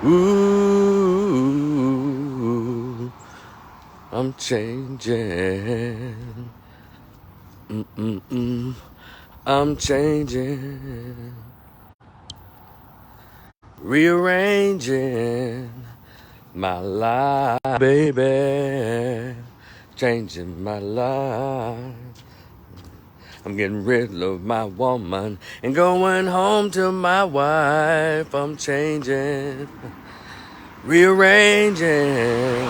Ooh, I'm changing. Mm-mm-mm. I'm changing. Rearranging my life, baby. Changing my life. I'm getting rid of my woman and going home to my wife. I'm changing, rearranging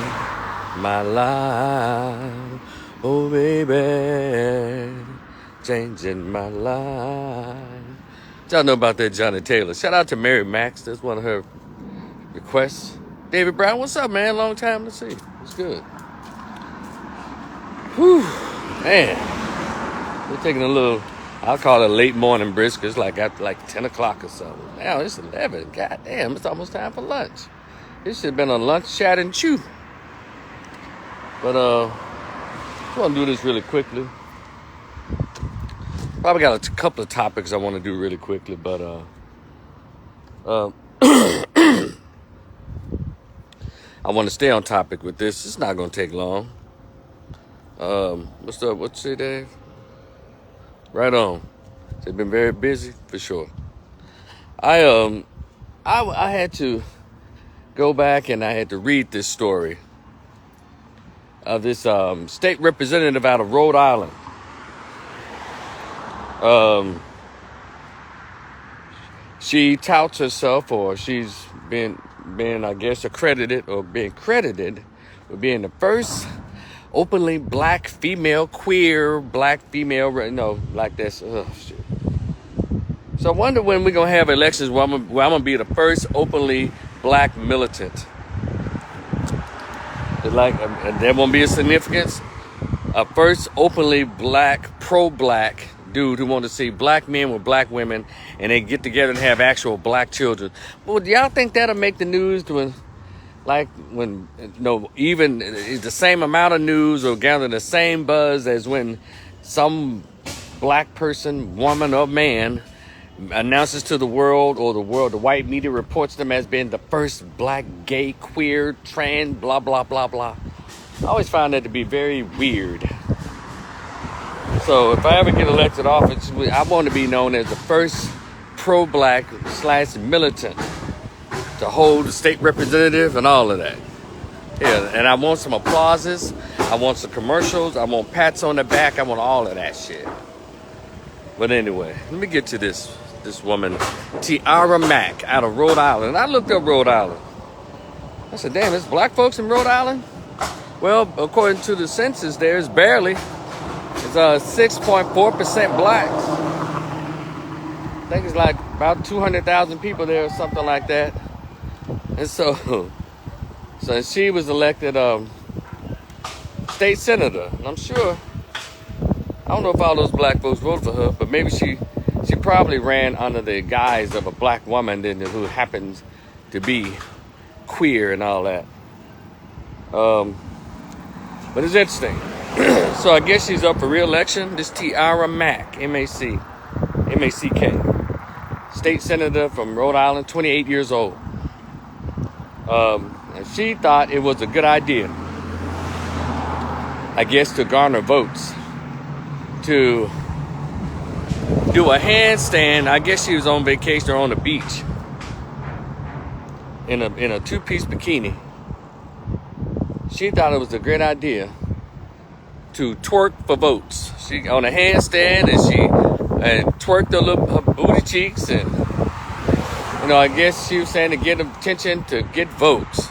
my life. Oh, baby, changing my life. Y'all know about that Johnny Taylor. Shout out to Mary Max. That's one of her requests. David Brown, what's up, man? Long time to see. It's good. Whew, man. We're taking a little, I'll call it a late morning brisk. It's like after like 10 o'clock or so. Now it's 11. God damn, it's almost time for lunch. It should have been a lunch, chat, and chew. But I want to do this really quickly. Probably got a couple of topics I want to do really quickly, but I want to stay on topic with this. It's not going to take long. What's up? What you say, Dave? Right on. They've been very busy for sure. I had to go back and I had to read this story of this state representative out of Rhode Island. She touts herself, or she's been I guess accredited or being credited with being the first openly black female, queer black female, no, like this. Oh, shit. So I wonder when we're gonna have elections where I'm gonna be the first openly black militant. Like, there won't be a significance. A first openly black, pro-black dude who want to see black men with black women, and they get together and have actual black children. Well, do y'all think that'll make the news when even the same amount of news or gather the same buzz as when some black person, woman or man announces to the world, or the white media reports them as being the first black, gay, queer, trans, blah, blah, blah, blah. I always find that to be very weird. So if I ever get elected office, I want to be known as the first pro-black / militant to hold the state representative and all of that. Yeah, and I want some applauses. I want some commercials. I want pats on the back. I want all of that shit. But anyway, let me get to this woman, Tiara Mack, out of Rhode Island. I looked up Rhode Island. I said, damn, there's black folks in Rhode Island? Well, according to the census, there's barely. It's 6.4% blacks. I think it's like about 200,000 people there or something like that. And so she was elected state senator. And I'm sure, I don't know if all those black folks voted for her, but maybe she probably ran under the guise of a black woman who happens to be queer and all that. But it's interesting. So I guess she's up for re-election. This Tiara Mack, M-A-C-K, state senator from Rhode Island, 28 years old. And she thought it was a good idea, I guess, to garner votes, to do a handstand. I guess she was on vacation or on the beach in a two-piece bikini. She thought it was a great idea to twerk for votes. She on a handstand and she twerked her booty cheeks, and I guess she was saying to get attention, to get votes.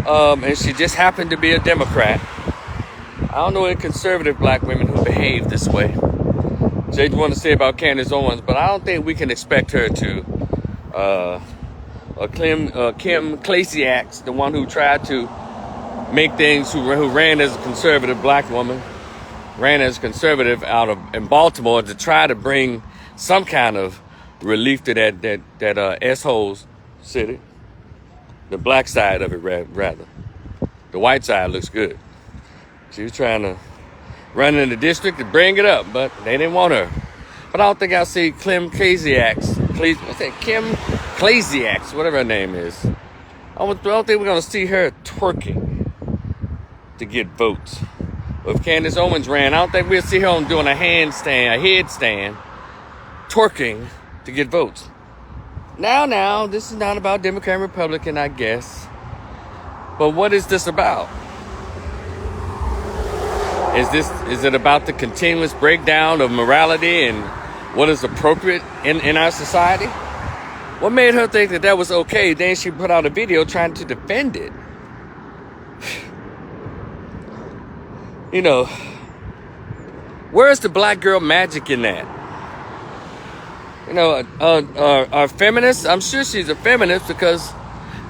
And she just happened to be a Democrat. I don't know any conservative black women who behave this way. Jay want to say about Candace Owens, but I don't think we can expect her to. Kim Klasiak, the one who tried to make things, who ran as a conservative black woman, ran as a conservative in Baltimore to try to bring some kind of relief to that S-holes city. The black side of it, rather. The white side looks good. She was trying to run in the district to bring it up, but they didn't want her. But I don't think I'll see Kim Klasiak Klasiak, whatever her name is. I don't think we're going to see her twerking to get votes. If Candace Owens ran, I don't think we'll see her doing a headstand, twerking to get votes. Now, this is not about Democrat and Republican, I guess. But what is this about? Is it about the continuous breakdown of morality and what is appropriate in our society? What made her think that was okay? Then she put out a video trying to defend it. You know, where's the black girl magic in that? You know, are feminists? I'm sure she's a feminist because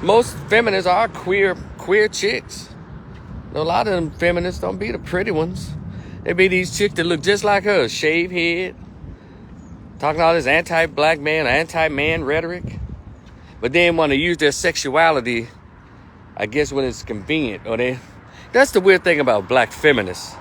most feminists are queer chicks. You know, a lot of them feminists don't be the pretty ones. They be these chicks that look just like her, shaved head, talking all this anti-black man, anti-man rhetoric, but then want to use their sexuality, I guess, when it's convenient. That's the weird thing about black feminists.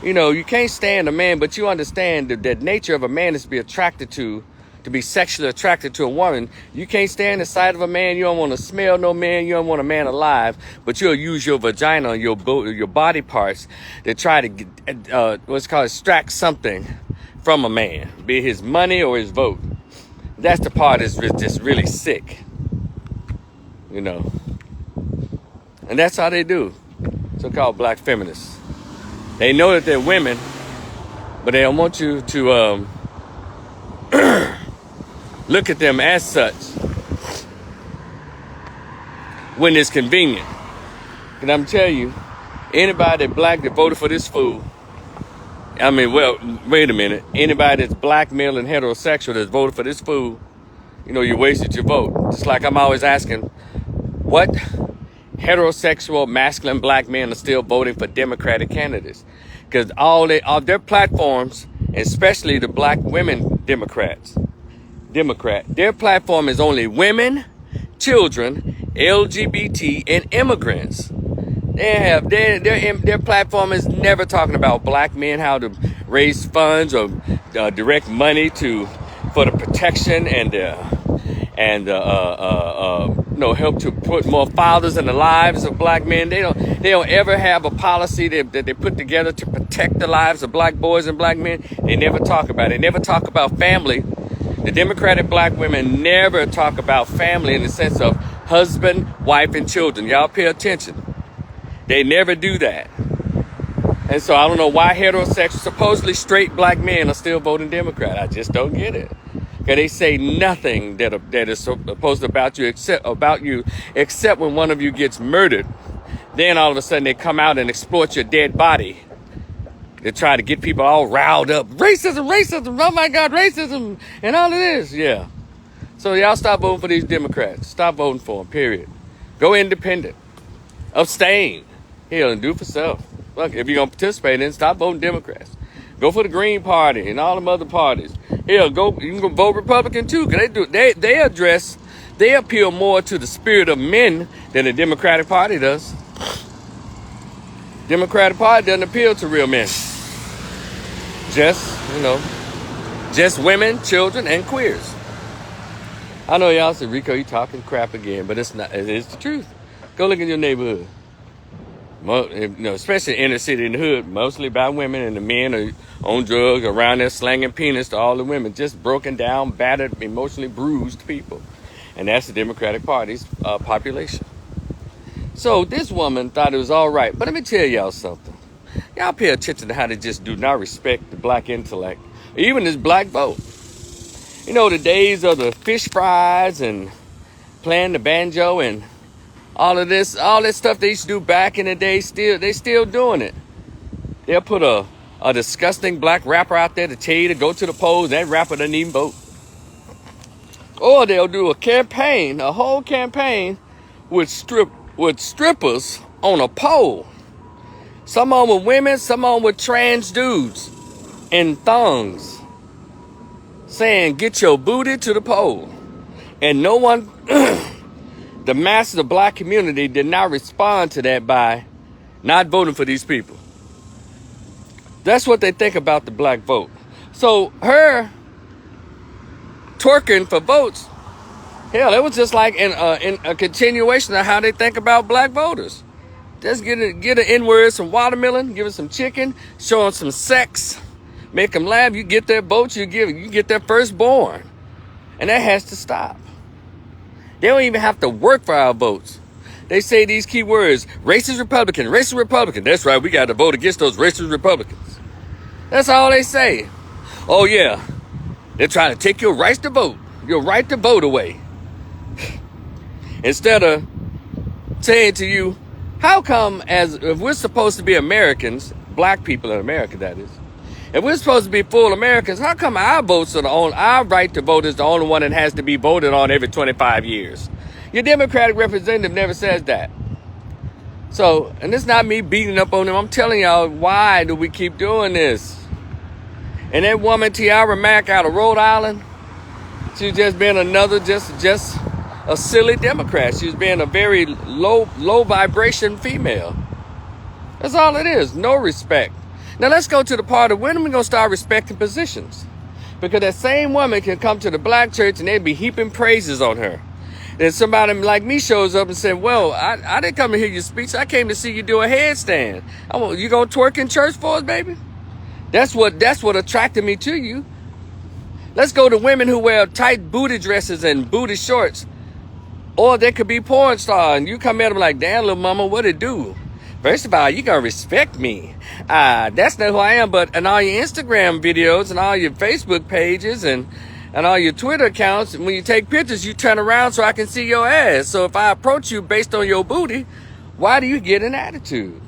You know, you can't stand a man, but you understand that nature of a man is to be attracted to be sexually attracted to a woman. You can't stand the sight of a man. You don't want to smell no man. You don't want a man alive, but you'll use your vagina or your body parts to try to get, extract something from a man, be it his money or his vote. That's the part that's just really sick, you know. And that's how they do. So-called black feminists. They know that they're women, but they don't want you to look at them as such when it's convenient. And I'm telling you, anybody that black that voted for this fool, I mean, well, wait a minute. Anybody that's black, male, and heterosexual that's voted for this fool, you know, you wasted your vote. Just like I'm always asking, what heterosexual, masculine black men are still voting for Democratic candidates? Because all their platforms, especially the black women Democrat, their platform is only women, children, LGBT, and immigrants. Their platform is never talking about black men, how to raise funds or direct money for the protection and help to put more fathers in the lives of black men. They don't ever have a policy that they put together to protect the lives of black boys and black men. They never talk about it. They never talk about family. The Democratic black women never talk about family in the sense of husband, wife, and children. Y'all pay attention. They never do that. And so I don't know why heterosexual, supposedly straight black men are still voting Democrat. I just don't get it. Because they say nothing that is supposed about you except when one of you gets murdered. Then all of a sudden they come out and exploit your dead body. They try to get people all riled up. Racism, oh my God, racism, and all of this, yeah. So y'all stop voting for these Democrats. Stop voting for them, period. Go independent. Abstain. Hell, and do for self. Look, if you're going to participate in it, stop voting Democrats. Go for the Green Party and all them other parties. Hell, you can go vote Republican too, because they appeal more to the spirit of men than the Democratic Party does. Democratic Party doesn't appeal to real men. Just women, children, and queers. I know y'all say, Rico, you talking crap again, but it's not. It's the truth. Go look in your neighborhood. Especially inner city and the hood, mostly by women, and the men are on drugs, around there slanging penis to all the women, just broken down, battered, emotionally bruised people. And that's the Democratic Party's population. So this woman thought it was all right. But let me tell y'all something. Y'all pay attention to how they just do not respect the black intellect, even this black vote. You know, the days of the fish fries and playing the banjo and all that stuff they used to do back in the day, they still doing it. They'll put a disgusting black rapper out there to tell you to go to the polls. That rapper doesn't even vote. Or they'll do a whole campaign with strippers on a pole. Some on with women, some on with trans dudes in thongs, saying, get your booty to the pole. And no one, the masses of black community did not respond to that by not voting for these people. That's what they think about the black vote. So her twerking for votes Hell, it was just like in a continuation of how they think about black voters. Just get an N-word, some watermelon, give it some chicken, show them some sex, make them laugh. You get their vote, you get their firstborn. And that has to stop. They don't even have to work for our votes. They say these key words, racist Republican, racist Republican. That's right, we got to vote against those racist Republicans. That's all they say. Oh yeah, they're trying to take your right to vote away. Instead of saying to you, how come if we're supposed to be Americans, black people in America that is, if we're supposed to be full Americans, how come our votes are our right to vote is the only one that has to be voted on every 25 years? Your Democratic representative never says that. So, and it's not me beating up on them. I'm telling y'all, why do we keep doing this? And that woman, Tiara Mack out of Rhode Island, she's just been another, just a silly Democrat. She's been a very low vibration female. That's all it is. No respect. Now let's go to the part of when are we going to start respecting positions? Because that same woman can come to the black church and they'd be heaping praises on her. Then somebody like me shows up and said, well, I didn't come to hear your speech. I came to see you do a headstand. You going to twerk in church for us, baby? That's what attracted me to you. Let's go to women who wear tight booty dresses and booty shorts. Or they could be porn star, and you come at them like, damn, little mama, what it do? First of all, you gonna respect me. That's not who I am, but in all your Instagram videos and all your Facebook pages and all your Twitter accounts, when you take pictures, you turn around so I can see your ass. So if I approach you based on your booty, why do you get an attitude?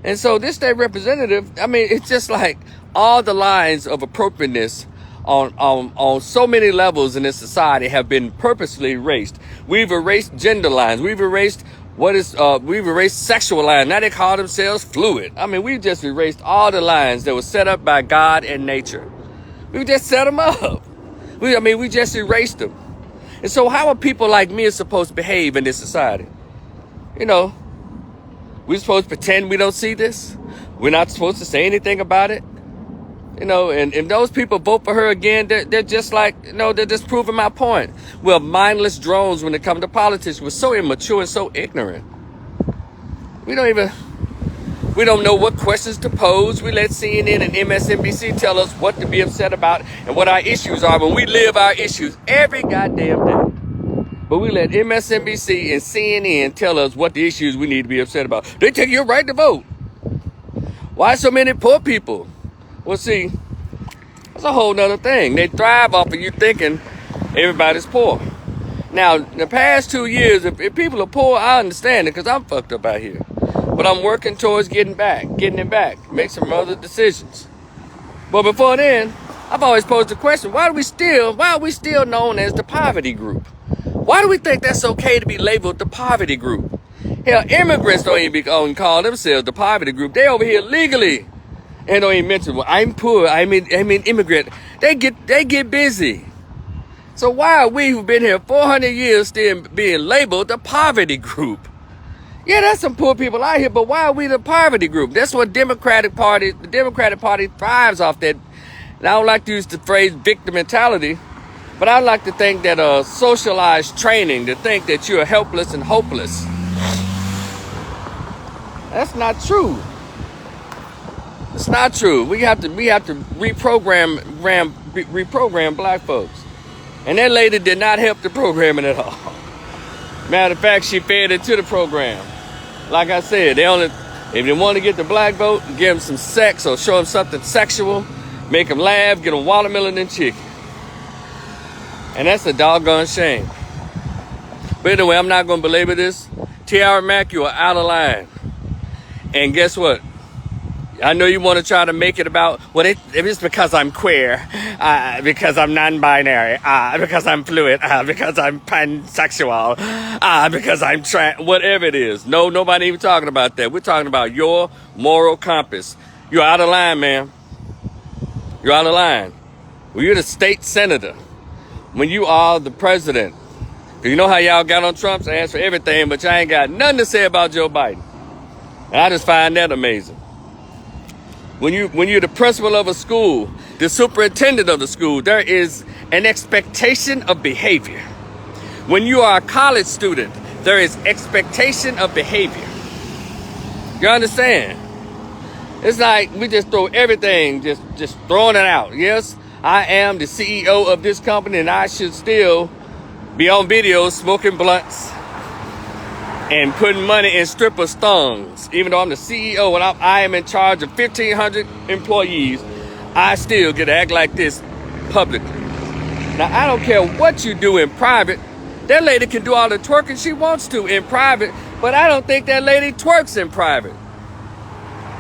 And so this state representative, I mean, it's just like all the lines of appropriateness on so many levels in this society have been purposely erased. We've erased gender lines. We've erased we've erased sexual lines. Now they call themselves fluid. I mean, we've just erased all the lines that were set up by God and nature. We just set them up. We just erased them. And so how are people like me supposed to behave in this society? You know, we're supposed to pretend we don't see this. We're not supposed to say anything about it. You know, and if those people vote for her again, they're just like, you know, they're just proving my point. We're mindless drones when it comes to politics. We're so immature and so ignorant. We don't know what questions to pose. We let CNN and MSNBC tell us what to be upset about and what our issues are when we live our issues every goddamn day. But we let MSNBC and CNN tell us what the issues we need to be upset about. They take your right to vote. Why so many poor people? Well, see, that's a whole nother thing. They thrive off of you thinking everybody's poor. Now, in the past 2 years, if people are poor, I understand it because I'm fucked up out here. But I'm working towards getting it back, make some other decisions. But before then, I've always posed the question, why are we still known as the poverty group? Why do we think that's okay to be labeled the poverty group? Hell, immigrants don't even call themselves the poverty group. They over here legally. And don't even mention, well, I'm poor, I mean immigrant. They get busy. So why are we who've been here 400 years still being labeled the poverty group? Yeah, there's some poor people out here, but why are we the poverty group? That's what the Democratic Party thrives off that. And I don't like to use the phrase victim mentality, but I like to think that socialized training to think that you're helpless and hopeless. That's not true. It's not true. We have to reprogram black folks. And that lady did not help the programming at all. Matter of fact, she fed into the program. Like I said, if they want to get the black vote, give them some sex or show them something sexual, make them laugh, get them watermelon and chicken. And that's a doggone shame. But anyway, I'm not going to belabor this. Tiara Mack, you are out of line. And guess what? I know you want to try to make it about, well, if it's because I'm queer, because I'm non-binary, because I'm fluid, because I'm pansexual, because I'm trans, whatever it is. No, nobody even talking about that. We're talking about your moral compass. You're out of line, man. You're out of line. When you're the state senator, when you are the president, you know how y'all got on Trump's ass for everything, but y'all ain't got nothing to say about Joe Biden. And I just find that amazing. When you're the principal of a school, the superintendent of the school, there is an expectation of behavior. When you are a college student, there is expectation of behavior. You understand? It's like we just throw everything, just throwing it out. Yes, I am the CEO of this company and I should still be on video smoking blunts and putting money in strippers' thongs. Even though I'm the CEO and I am in charge of 1,500 employees, I still get to act like this publicly. Now, I don't care what you do in private. That lady can do all the twerking she wants to in private, but I don't think that lady twerks in private.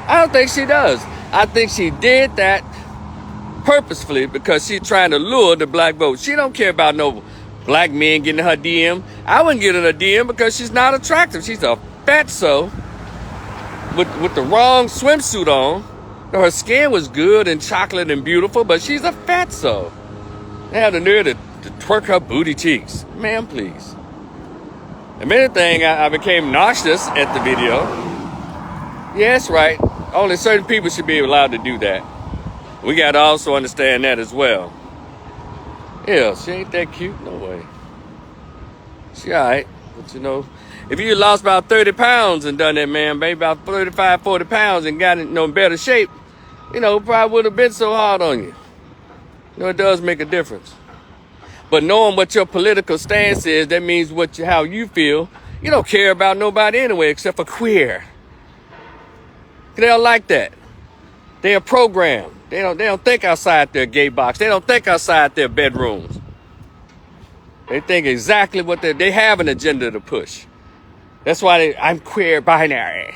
I don't think she does. I think she did that purposefully because she's trying to lure the black vote. She don't care about no black men getting her DM. I wouldn't get in her DM because she's not attractive. She's a fatso with the wrong swimsuit on. Her skin was good and chocolate and beautiful, but she's a fatso. They have the nerve to twerk her booty cheeks. Man, please. If anything, I became nauseous at the video. Yeah, that's right. Only certain people should be allowed to do that. We got to also understand that as well. Yeah, she ain't that cute. No way. She all right. But, you know, if you lost about 30 pounds and done that, man, maybe about 35, 40 pounds and got in better shape, you know, probably would have been so hard on you. You know, it does make a difference. But knowing what your political stance is, that means how you feel. You don't care about nobody anyway except for queer. They don't like that. They are programmed. They don't think outside their gay box. They don't think outside their bedrooms. They think exactly what they have an agenda to push. That's why I'm queer, binary,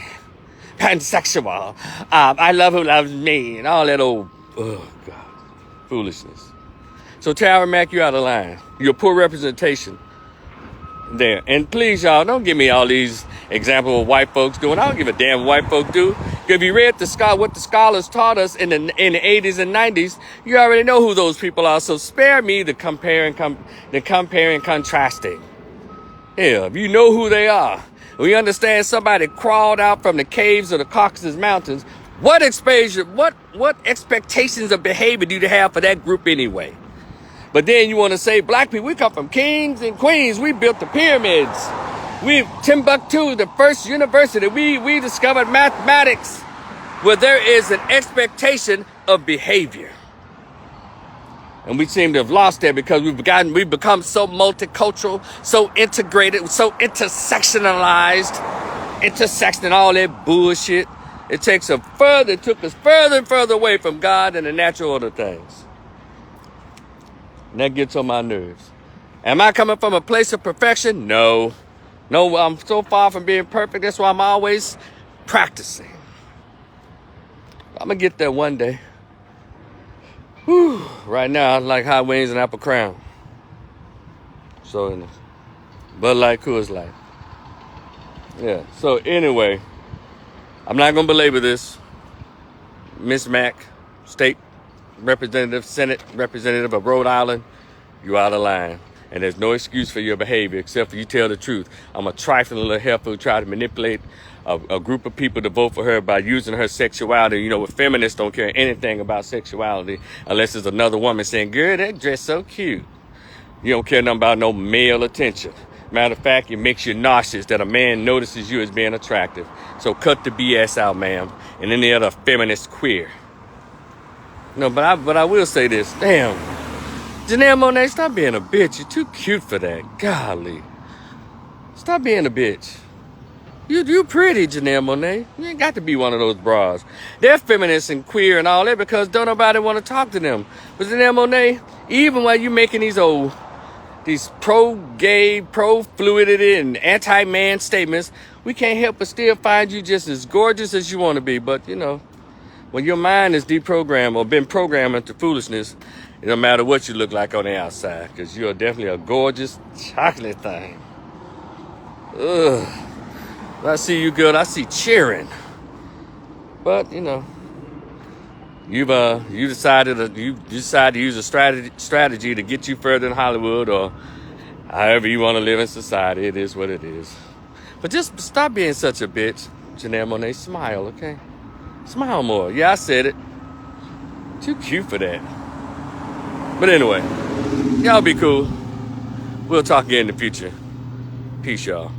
pansexual. I love who loves me, and all that old foolishness. So Tara Mack, you out of line. You're a poor representation there. And please, y'all, don't give me all these examples of white folks doing. I don't give a damn what white folks do. If you read what the scholars taught us in the 80s and 90s, you already know who those people are. So spare me the comparing contrasting. Hell, if you know who they are, we understand somebody crawled out from the caves of the Caucasus Mountains. What expectations of behavior do you have for that group anyway? But then you want to say, black people, we come from kings and queens. We built the pyramids. Timbuktu, the first university. We discovered mathematics, where there is an expectation of behavior. And we seem to have lost that because we've become so multicultural, so integrated, so intersectionalized, and all that bullshit. It took us further and further away from God and the natural order of things. And that gets on my nerves. Am I coming from a place of perfection? No, I'm so far from being perfect. That's why I'm always practicing. I'm going to get there one day. Whew. Right now, I like hot wings and apple crown. So, Bud Light, Coors Light. Yeah, so anyway, I'm not going to belabor this. Miss Mack, State Representative, Senate Representative of Rhode Island, you out of line. And there's no excuse for your behavior except for you tell the truth. I'm a trifling little heifer who tried to manipulate a group of people to vote for her by using her sexuality. You know, feminists don't care anything about sexuality unless it's another woman saying, girl, that dress so cute. You don't care nothing about no male attention. Matter of fact, it makes you nauseous that a man notices you as being attractive. So cut the BS out, ma'am, and any other feminist queer. No, but I will say this. Damn. Janelle Monáe, stop being a bitch. You're too cute for that. Golly. Stop being a bitch. You pretty, Janelle Monáe. You ain't got to be one of those bras. They're feminists and queer and all that because don't nobody want to talk to them. But Janelle Monáe, even while you making these pro-gay, pro-fluidity and anti-man statements, we can't help but still find you just as gorgeous as you want to be. But, you know, when your mind is deprogrammed or been programmed into foolishness, it don't matter what you look like on the outside, because you're definitely a gorgeous chocolate thing. Ugh. When I see you good, I see cheering. But, you know, you decided to use a strategy to get you further in Hollywood or however you want to live in society. It is what it is. But just stop being such a bitch, Janelle Monáe. Smile, okay? Smile more. Yeah, I said it. Too cute for that. But anyway, y'all be cool. We'll talk again in the future. Peace, y'all.